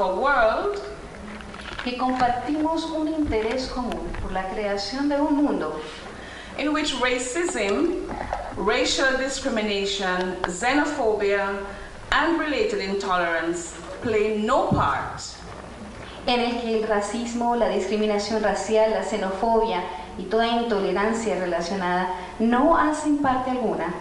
a world que compartimos un interés común por la creación de un mundo in which racism, racial discrimination, xenophobia, and related intolerance play no part, en el que el racismo, la discriminación racial, la xenofobia y toda intolerancia relacionada no hacen parte alguna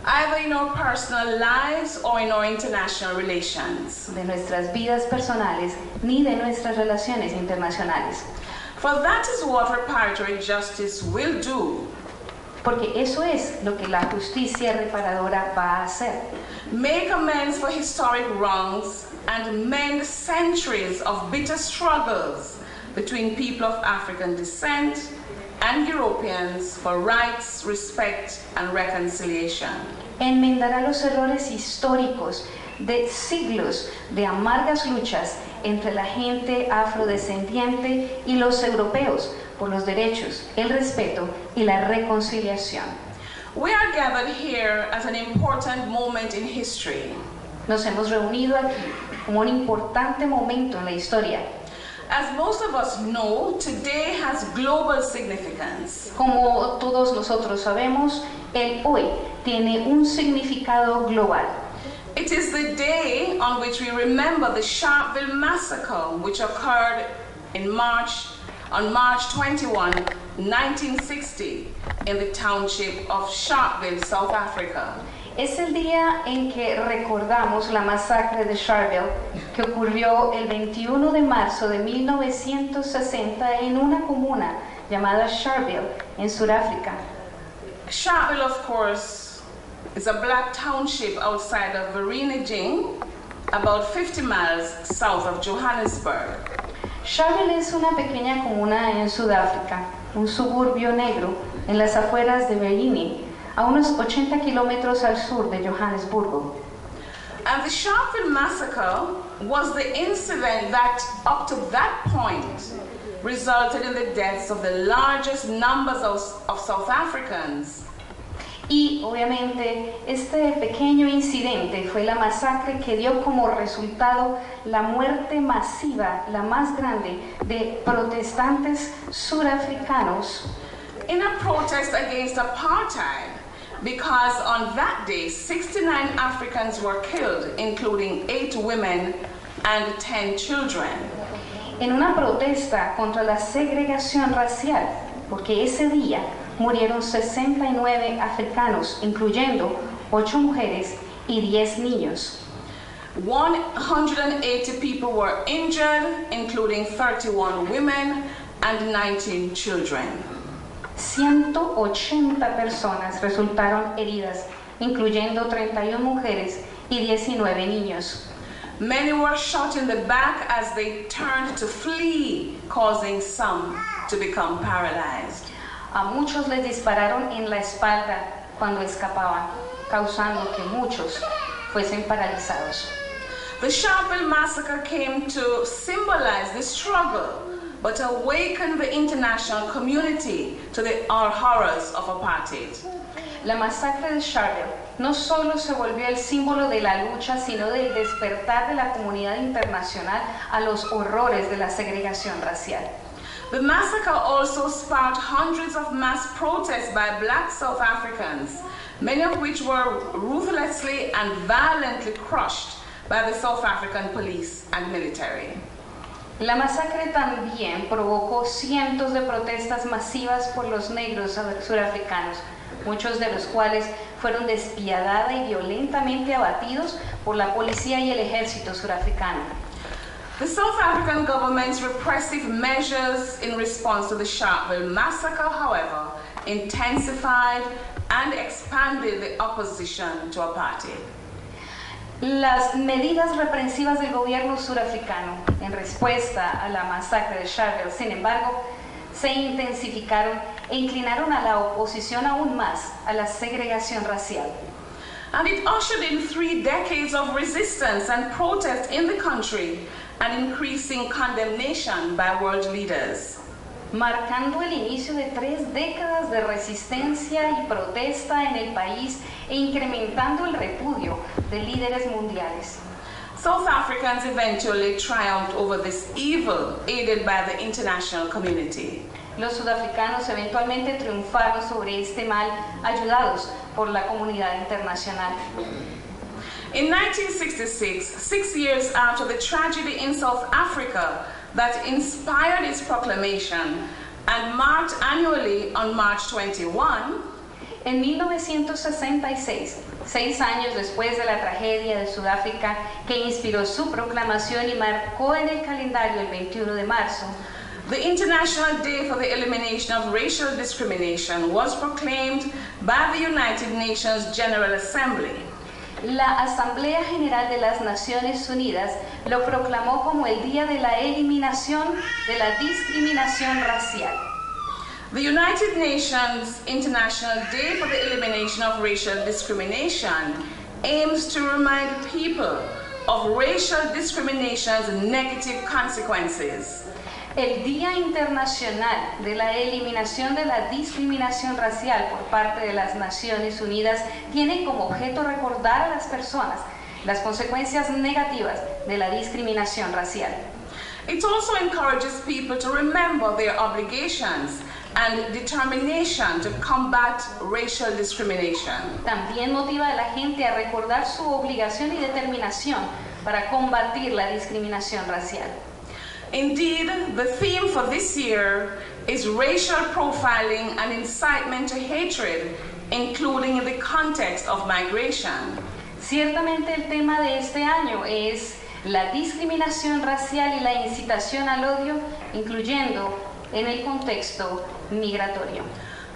either in our personal lives or in our international relations. de nuestras vidas personales ni de nuestras relaciones internacionales. For that is what reparatory justice will do. Porque eso es lo que la justicia reparadora va a hacer. Make amends for historic wrongs and mend centuries of bitter struggles between people of African descent and Europeans for rights, respect, and reconciliation. Enmendará los errores históricos de siglos de amargas luchas entre la gente afrodescendiente y los europeos por los derechos, el respeto y la reconciliación. We are gathered here at an important moment in history. Nos hemos reunido aquí como un importante momento en la historia. As most of us know, today has global significance. Como todos nosotros sabemos, el hoy tiene un significado global. It is the day on which we remember the Sharpeville massacre, which occurred on March 21, 1960, in the township of Sharpeville, South Africa. Es el día en que recordamos la masacre de Sharpeville, que ocurrió el 21 de marzo de 1960 en una comuna llamada Sharpeville, en Sudáfrica. Sharpeville, of course, is a black township outside of Vereeniging, about 50 miles south of Johannesburg. Sharpeville es una pequeña comuna en Sudáfrica, un suburbio negro en las afueras de Vereeniging, a unos 80 kilómetros al sur de Johannesburgo. And the Sharpeville massacre was the incident that, up to that point, resulted in the deaths of the largest numbers of South Africans. Y obviamente este pequeño incidente fue la masacre que dio como resultado la muerte masiva, la más grande, de protestantes surafricanos in a protest against apartheid, because on that day 69 Africans were killed, including 8 women and 10 children. En una protesta contra la segregación racial, porque ese día murieron 69 africanos, incluyendo 8 mujeres y 10 niños. 180 people were injured, including 31 women and 19 children. 180 personas resultaron heridas, incluyendo 31 mujeres y 19 niños. Many were shot in the back as they turned to flee, causing some to become paralyzed. A muchos les dispararon en la espalda cuando escapaban, causando que muchos fuesen paralizados. The Sharpeville massacre came to symbolize the struggle, but awaken the international community to the horrors of apartheid. La masacre de Sharpeville no solo se volvió el símbolo de la lucha, sino del despertar de la comunidad internacional a los horrores de la segregación racial. The massacre also sparked hundreds of mass protests by black South Africans, many of which were ruthlessly and violently crushed by the South African police and military. La masacre también provocó cientos de protestas masivas por los negros surafricanos, muchos de los cuales fueron despiadada y violentamente abatidos por la policía y el ejército surafricano. The South African government's repressive measures in response to the Sharpeville massacre, however, intensified and expanded the opposition to apartheid. Las medidas represivas del gobierno surafricano en respuesta a la masacre de Sharpeville, sin embargo, se intensificaron e inclinaron a la oposición aún más a la segregación racial. And it ushered in 3 decades of resistance and protest in the country, and increasing condemnation by world leaders. Marcando el inicio de 3 décadas de resistencia y protesta en el país e incrementando el repudio de líderes mundiales. South Africans eventually triumphed over this evil, aided by the international community. Los sudafricanos eventualmente triunfaron sobre este mal, ayudados por la comunidad internacional. In 1966, 6 years after the tragedy in South Africa that inspired its proclamation and marked annually on March 21, en 1966, 6 años después de la tragedia de Sudáfrica que inspiró su proclamación y marcó en el calendario el 21 de marzo, the International Day for the Elimination of Racial Discrimination was proclaimed by the United Nations General Assembly. La Asamblea General de las Naciones Unidas lo proclamó como el Día de la Eliminación de la Discriminación Racial. The United Nations International Day for the Elimination of Racial Discrimination aims to remind people of racial discrimination's negative consequences. El Día Internacional de la Eliminación de la Discriminación Racial por parte de las Naciones Unidas tiene como objeto recordar a las personas las consecuencias negativas de la discriminación racial. It also encourages people to remember their obligations and determination to combat racial discrimination. También motiva a la gente a recordar su obligación y determinación para combatir la discriminación racial. Indeed, the theme for this year is racial profiling and incitement to hatred, including in the context of migration. Ciertamente el tema de este año es la discriminación racial y la incitación al odio, incluyendo en el contexto migratorio.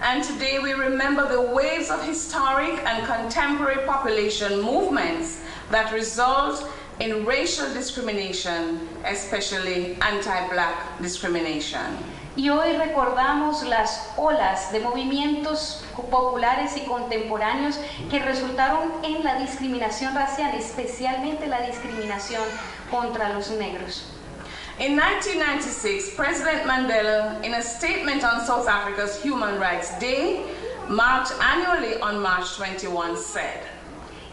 And today we remember the waves of historic and contemporary population movements that result in racial discrimination, especially anti-black discrimination. Y hoy recordamos las olas de movimientos populares y contemporáneos que resultaron en la discriminación racial, especialmente la discriminación contra los negros. In 1996, President Mandela, in a statement on South Africa's Human Rights Day, marked annually on March 21, said,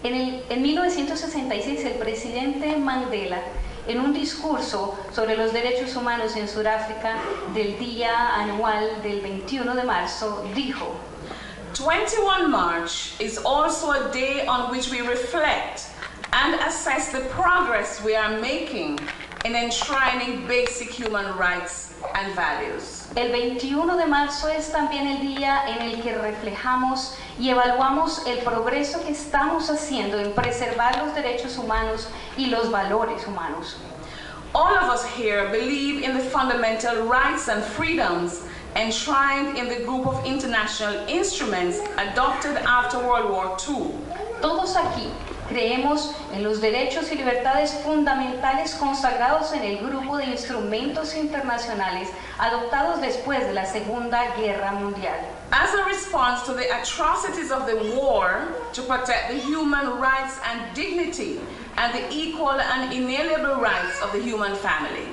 En 1966, el presidente Mandela, en un discurso sobre los derechos humanos en Sudáfrica del día anual del 21 de marzo, dijo: 21 March is also a day on which we reflect and assess the progress we are making in enshrining basic human rights and values. El 21 de marzo es también el día en el que reflejamos y evaluamos el progreso que estamos haciendo en preservar los derechos humanos y los valores humanos. All of us here believe in the fundamental rights and freedoms enshrined in the group of international instruments adopted after World War II. Todos aquí creemos en los derechos y libertades fundamentales consagrados en el grupo de instrumentos internacionales adoptados después de la Segunda Guerra Mundial. As a response to the atrocities of the war to protect the human rights and dignity and the equal and inalienable rights of the human family.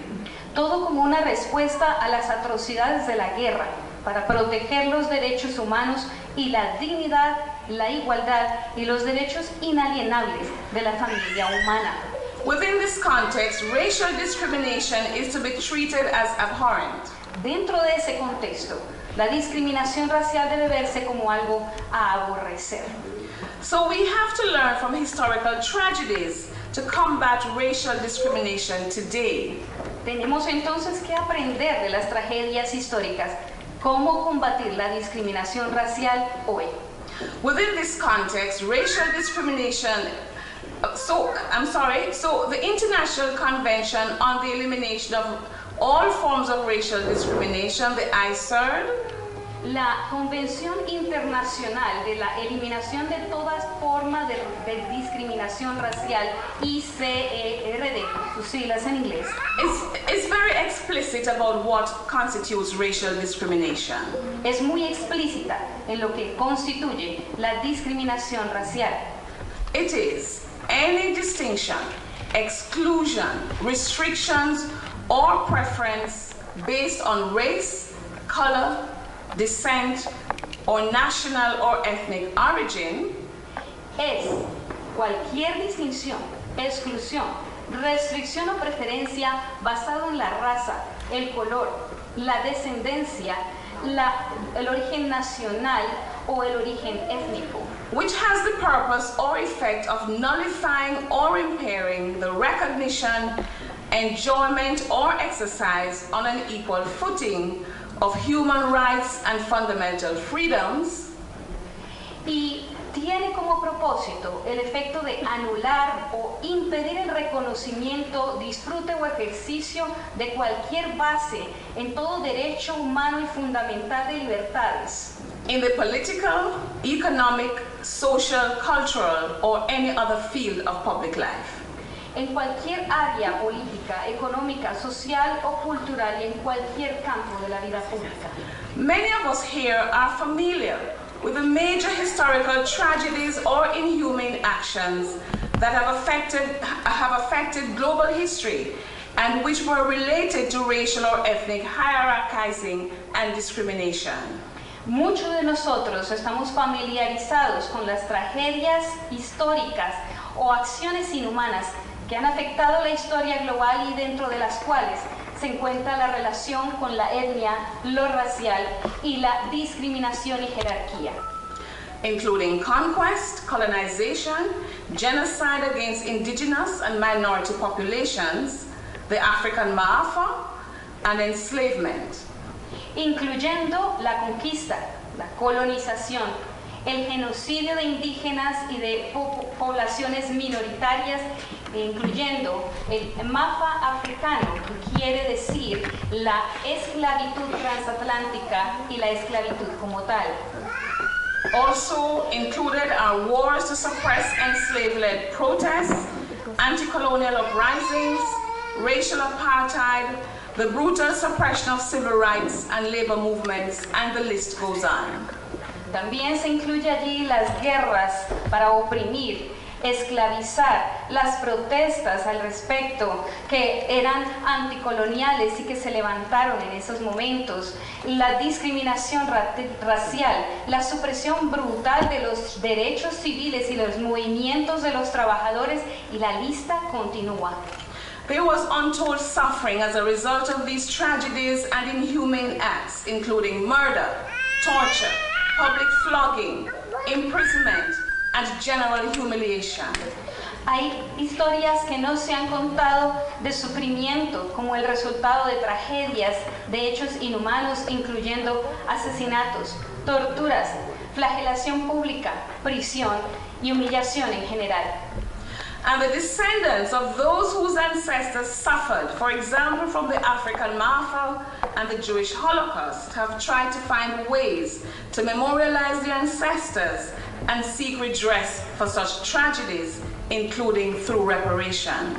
Todo como una respuesta a las atrocidades de la guerra para proteger los derechos humanos y la dignidad, la igualdad y los derechos inalienables de la familia humana. Within this context, racial discrimination is to be treated as abhorrent. Dentro de ese contexto, la discriminación racial debe verse como algo a aborrecer. So we have to learn from historical tragedies to combat racial discrimination today. Tenemos entonces que aprender de las tragedias históricas cómo combatir la discriminación racial hoy. Within this context, racial discrimination, so the International Convention on the Elimination of All Forms of Racial Discrimination, the ICERD, la Convención Internacional de la Eliminación de todas formas de discriminación racial, ICERD, sus siglas en inglés, is very explicit about what constitutes racial discrimination. Es muy explícita en lo que constituye la discriminación racial. It is any distinction, exclusion, restrictions, or preference based on race, color, descent, or national or ethnic origin. Es cualquier distinción, exclusión, restricción o preferencia basado en la raza, el color, la descendencia, el origen nacional o el origen étnico, which has the purpose or effect of nullifying or impairing the recognition, enjoyment, or exercise on an equal footing of human rights and fundamental freedoms, y tiene como propósito el efecto de anular o impedir el reconocimiento, disfrute o ejercicio de cualquier base en todo derecho humano y fundamental de libertades, in the political, economic, social, cultural, or any other field of public life. en cualquier área política, económica, social o cultural y en cualquier campo de la vida pública. Many of us here are familiar with the major historical tragedies or inhumane actions that have affected global history and which were related to racial or ethnic hierarchizing and discrimination. Muchos de nosotros estamos familiarizados con las tragedias históricas o acciones inhumanas que han afectado la historia global y dentro de las cuales se encuentra la relación con la etnia, lo racial y la discriminación y jerarquía, including conquest, colonization, genocide against indigenous and minority populations, the African Maafa, and enslavement, incluyendo la conquista, la colonización, el genocidio de indígenas y de poblaciones minoritarias, incluyendo el Maafa africano, que quiere decir la esclavitud transatlántica y la esclavitud como tal. Also included are wars to suppress enslaved-led protests, anti-colonial uprisings, racial apartheid, the brutal suppression of civil rights and labor movements, and the list goes on. También se incluye allí las guerras para oprimir, esclavizar, las protestas al respecto que eran anticoloniales y que se levantaron en esos momentos, la discriminación racial, la supresión brutal de los derechos civiles y los movimientos de los trabajadores, y la lista continúa. There was untold suffering as a result of these tragedies and inhumane acts, including murder, torture, public flogging, imprisonment, and general humiliation. Hay historias que no se han contado de sufrimiento como el resultado de tragedias, de hechos inhumanos, incluyendo asesinatos, torturas, flagelación pública, prisión y humillación en general. And the descendants of those whose ancestors suffered, for example, from the African Maafa and the Jewish Holocaust, have tried to find ways to memorialize their ancestors and seek redress for such tragedies, including through reparation.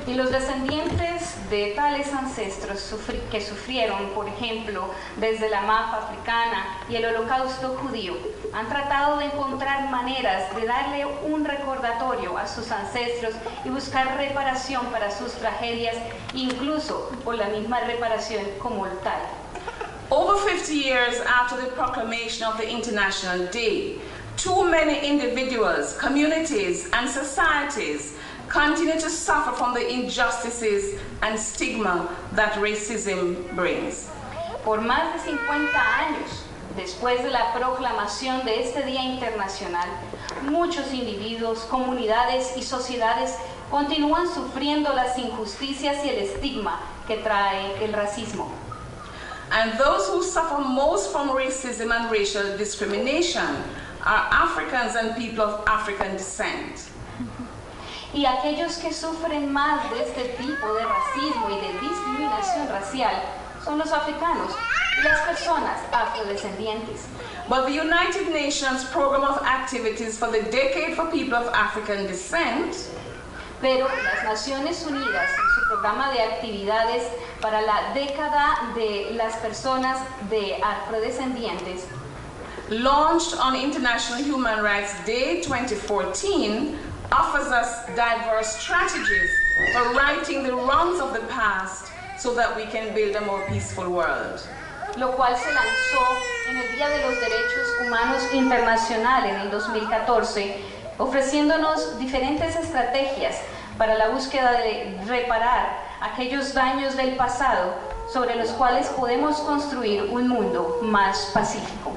Y los descendientes de tales ancestros que sufrieron, por ejemplo, desde la Maafa africana y el Holocausto judío, han tratado de encontrar maneras de darle un recordatorio a sus ancestros y buscar reparación para sus tragedias, incluso por la misma reparación como tal. Over 50 years after the proclamation of the International Day, too many individuals, communities, and societies continue to suffer from the injustices and stigma that racism brings. Por más de 50 años después de la proclamación de este Día Internacional, muchos individuos, comunidades y sociedades continúan sufriendo las injusticias y el estigma que trae el racismo. And those who suffer most from racism and racial discrimination are Africans and people of African descent. Y aquellos que sufren más de este tipo de racismo y de discriminación racial son los africanos y las personas afrodescendientes. But the United Nations Program of Activities for the Decade for People of African Descent, pero las Naciones Unidas, en su programa de actividades para la década de las personas de afrodescendientes, launched on International Human Rights Day 2014, offers us diverse strategies for righting the wrongs of the past so that we can build a more peaceful world. Lo cual se lanzó en el Día de los Derechos Humanos Internacional en el 2014, ofreciéndonos diferentes estrategias para la búsqueda de reparar aquellos daños del pasado sobre los cuales podemos construir un mundo más pacífico.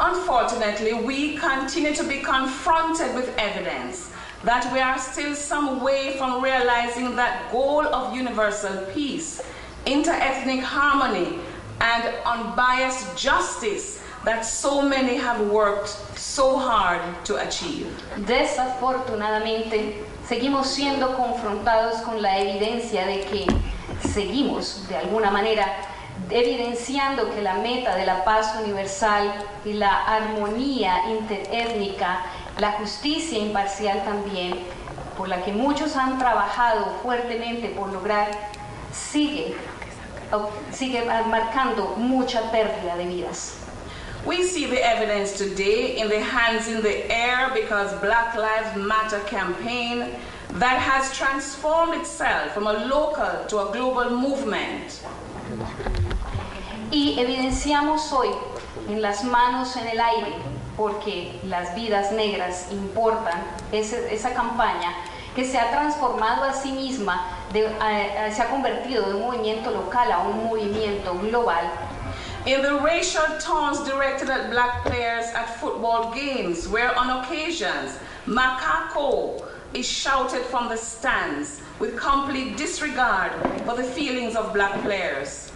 Unfortunately, we continue to be confronted with evidence that we are still some way from realizing that goal of universal peace, inter-ethnic harmony, and unbiased justice that so many have worked so hard to achieve. Desafortunadamente, seguimos siendo confrontados con la evidencia de que seguimos, de alguna manera, evidenciando que la meta de la paz universal y la armonía interétnica, la justicia imparcial también, por la que muchos han trabajado fuertemente por lograr, sigue marcando mucha pérdida de vidas. We see the evidence today in the Hands in the Air because Black Lives Matter campaign that has transformed itself from a local to a global movement. Y evidenciamos hoy en las manos en el aire, porque las vidas negras importan, esa campaña que se ha transformado a sí misma, se ha convertido de un movimiento local a un movimiento global. In the racial taunts directed at black players at football games, where on occasions, macaco is shouted from the stands with complete disregard for the feelings of black players.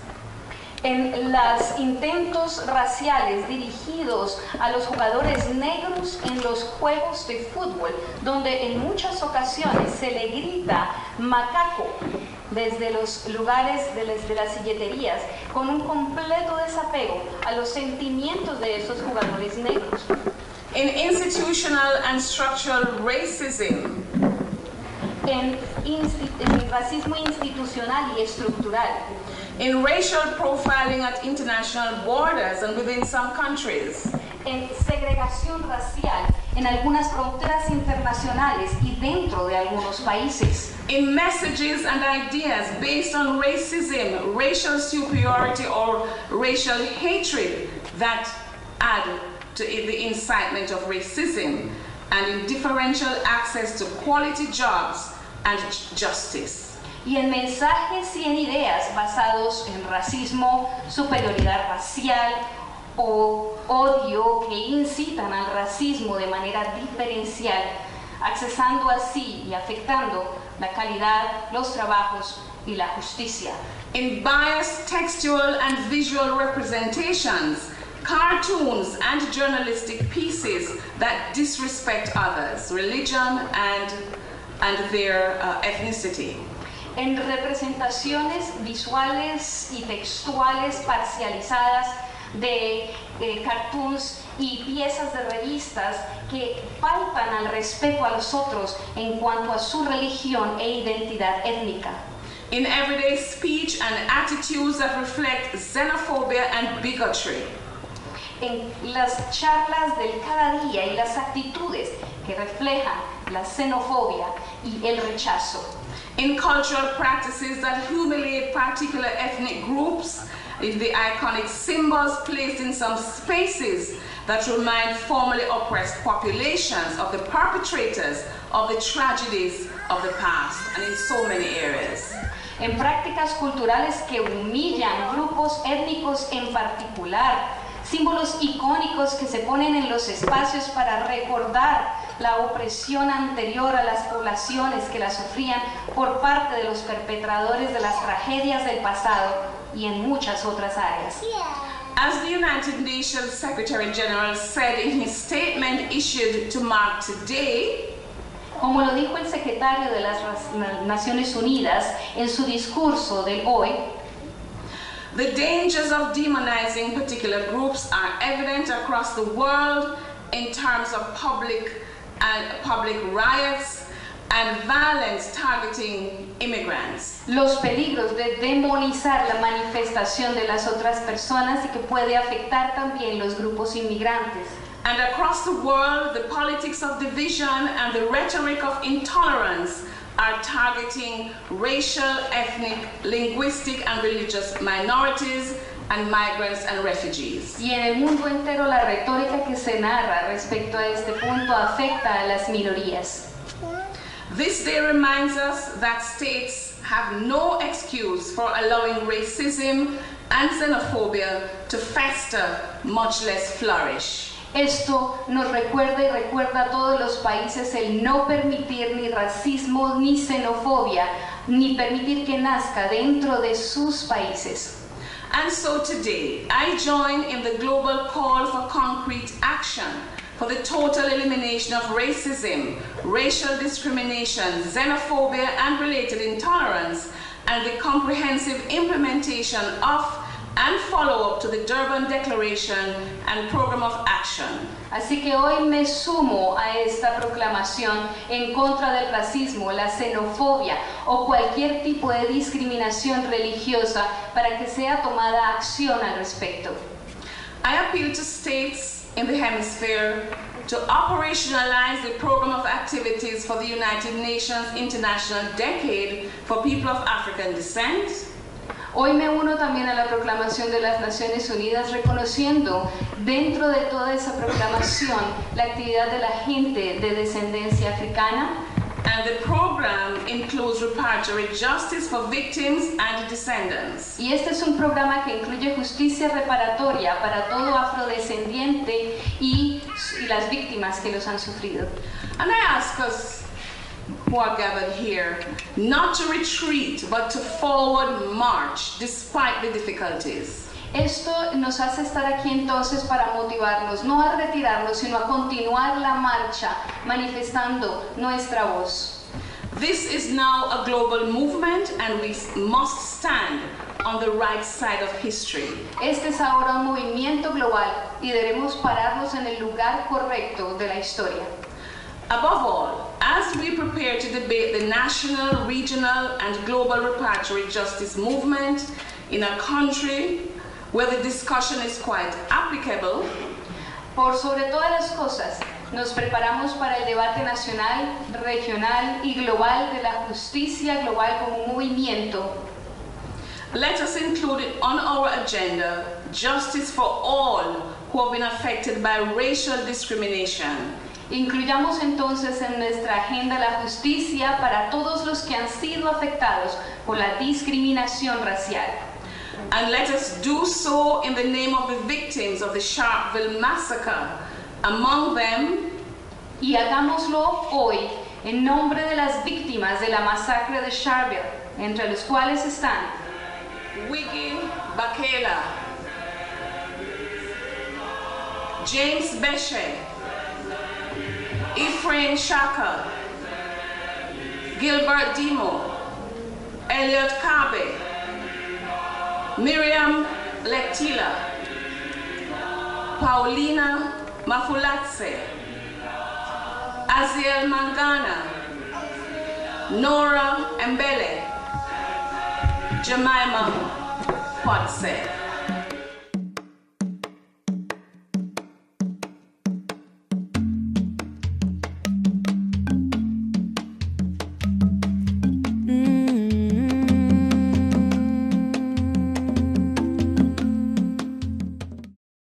En los intentos raciales dirigidos a los jugadores negros en los juegos de fútbol, donde en muchas ocasiones se le grita macaco desde los lugares, desde las silleterías, con un completo desapego a los sentimientos de esos jugadores negros. In institutional and structural racism, en racismo institucional y estructural, in racial profiling at international borders and within some countries, en segregación racial en algunas fronteras internacionales y dentro de algunos países, in messages and ideas based on racism, racial superiority or racial hatred that add to the incitement of racism, and in differential access to quality jobs and justice. Y en mensajes y en ideas basados en racismo, superioridad racial o odio que incitan al racismo de manera diferencial, accesando así y afectando la calidad, los trabajos y la justicia. In biased textual and visual representations, cartoons and journalistic pieces that disrespect others, religion and their ethnicity. En representaciones visuales y textuales parcializadas de cartoons y piezas de revistas que faltan al respeto a los otros en cuanto a su religión e identidad étnica. In everyday speech and attitudes that reflect xenophobia and bigotry. En las charlas del cada día y las actitudes que reflejan la xenofobia y el rechazo. In cultural practices that humiliate particular ethnic groups, in the iconic symbols placed in some spaces that remind formerly oppressed populations of the perpetrators of the tragedies of the past, and in so many areas. En prácticas culturales que humillan grupos étnicos en particular, símbolos icónicos que se ponen en los espacios para recordar la opresión anterior a las poblaciones que la sufrían por parte de los perpetradores de las tragedias del pasado y en muchas otras áreas. As the United Nations Secretary General said in his statement issued to mark today, como lo dijo el secretario de las Naciones Unidas en su discurso del hoy, the dangers of demonizing particular groups are evident across the world in terms of public riots and violence targeting immigrants. Los peligros de demonizar la manifestación de las otras personas y que puede afectar también los grupos inmigrantes. And across the world, the politics of division and the rhetoric of intolerance are targeting racial, ethnic, linguistic, and religious minorities and migrants and refugees. Y en el mundo entero la retórica que se narra respecto a este punto afecta a las minorías. This day reminds us that states have no excuse for allowing racism and xenophobia to fester, much less flourish. Esto nos recuerda y recuerda a todos los países el no permitir ni racismo ni xenofobia, ni permitir que nazca dentro de sus países. And so today, I join in the global call for concrete action for the total elimination of racism, racial discrimination, xenophobia, and related intolerance, and the comprehensive implementation of and follow-up to the Durban Declaration and Program of Action. Así que hoy me sumo a esta proclamación en contra del racismo, la xenofobia o cualquier tipo de discriminación religiosa para que sea tomada acción al respecto. I appeal to states in the hemisphere to operationalize the program of activities for the United Nations International Decade for People of African Descent. Hoy me uno también a la proclamación de las Naciones Unidas, reconociendo dentro de toda esa proclamación la actividad de la gente de descendencia africana. And the program includes reparatory justice for victims and descendants. Y este es un programa que incluye justicia reparatoria para todo afrodescendiente y las víctimas que los han sufrido. And I ask us who are gathered here not to retreat but to forward march despite the difficulties. Esto nos hace estar aquí entonces para motivarnos, no a retirarnos, sino a continuar la marcha manifestando nuestra voz. This is now a global movement and we must stand on the right side of history. Este es ahora un movimiento global y debemos pararnos en el lugar correcto de la historia. Above all, as we prepare to debate the national, regional, and global reparatory justice movement in a country where the discussion is quite applicable, por sobre todas las cosas, nos preparamos para el debate nacional, regional y global de la justicia global como un movimiento. Let us include on our agenda justice for all who have been affected by racial discrimination. Incluyamos entonces en nuestra agenda la justicia para todos los que han sido afectados por la discriminación racial. And let us do so in the name of the victims of the Sharpeville massacre. Among them, y hagámoslo hoy en nombre de las víctimas de la masacre de Sharpeville, entre los cuales están Wiggy Bakela, James Beshe, Ephraim Shaka, Gilbert Dimo, Elliot Kabe, Miriam Lektila, Paulina Mafulatse, Aziel Mangana, Nora Mbele, Jemima Potse.